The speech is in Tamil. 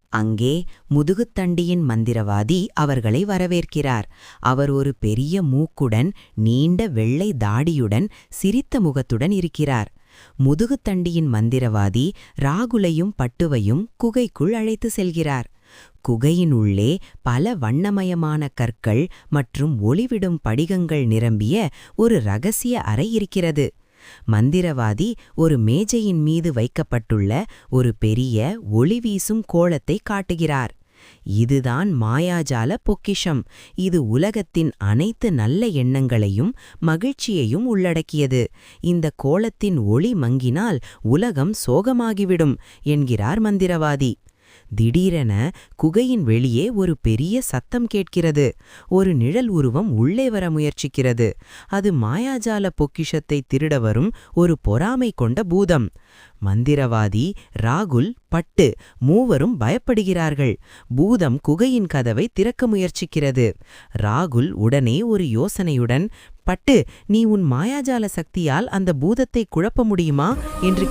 அங்கே முதுகுத்தண்டியின் மந்திரவாதி அவர்களை வரவேற்கிறார். அவர் ஒரு பெரிய மூக்குடன் நீண்ட வெள்ளை தாடியுடன் சிரித்த முகத்துடன் இருக்கிறார். முதுகுத்தண்டியின் மந்திரவாதி ராகுலையும் பட்டுவையும் குகைக்குள் அழைத்து செல்கிறார். குகையின் உள்ளே பல வண்ணமயமான கற்கள் மற்றும் ஒளிவிடும் படிகங்கள் நிரம்பிய ஒரு ரகசிய அறை இருக்கிறது. மந்திரவாதி ஒரு மேஜையின் மீது வைக்கப்பட்டுள்ள ஒரு பெரிய ஒளிவீசும் கோலத்தை காட்டுகிறார். இதுதான் மாயாஜால பொக்கிஷம். இது உலகத்தின் அனைத்து நல்ல எண்ணங்களையும் மகிழ்ச்சியையும் உள்ளடக்கியது. இந்த கோலத்தின் ஒளி மங்கினால் உலகம் சோகமாகிவிடும் என்கிறார் மந்திரவாதி. திடீரென குகையின் வெளியே ஒரு பெரிய சத்தம் கேட்கிறது. ஒரு நிழல் உருவம் உள்ளே வர முயற்சிக்கிறது. அது மாயாஜால பொக்கிஷத்தை திருட வரும் ஒரு பொறாமை கொண்ட பூதம். மந்திரவாதி, ராகுல், பட்டு மூவரும் பயப்படுகிறார்கள். பூதம் குகையின் கதவை திறக்க முயற்சிக்கிறது. ராகுல் உடனே ஒரு யோசனையுடன், பட்டு, நீ உன் மாயாஜால சக்தியால் அந்த பூதத்தை குழப்ப முடியுமா என்று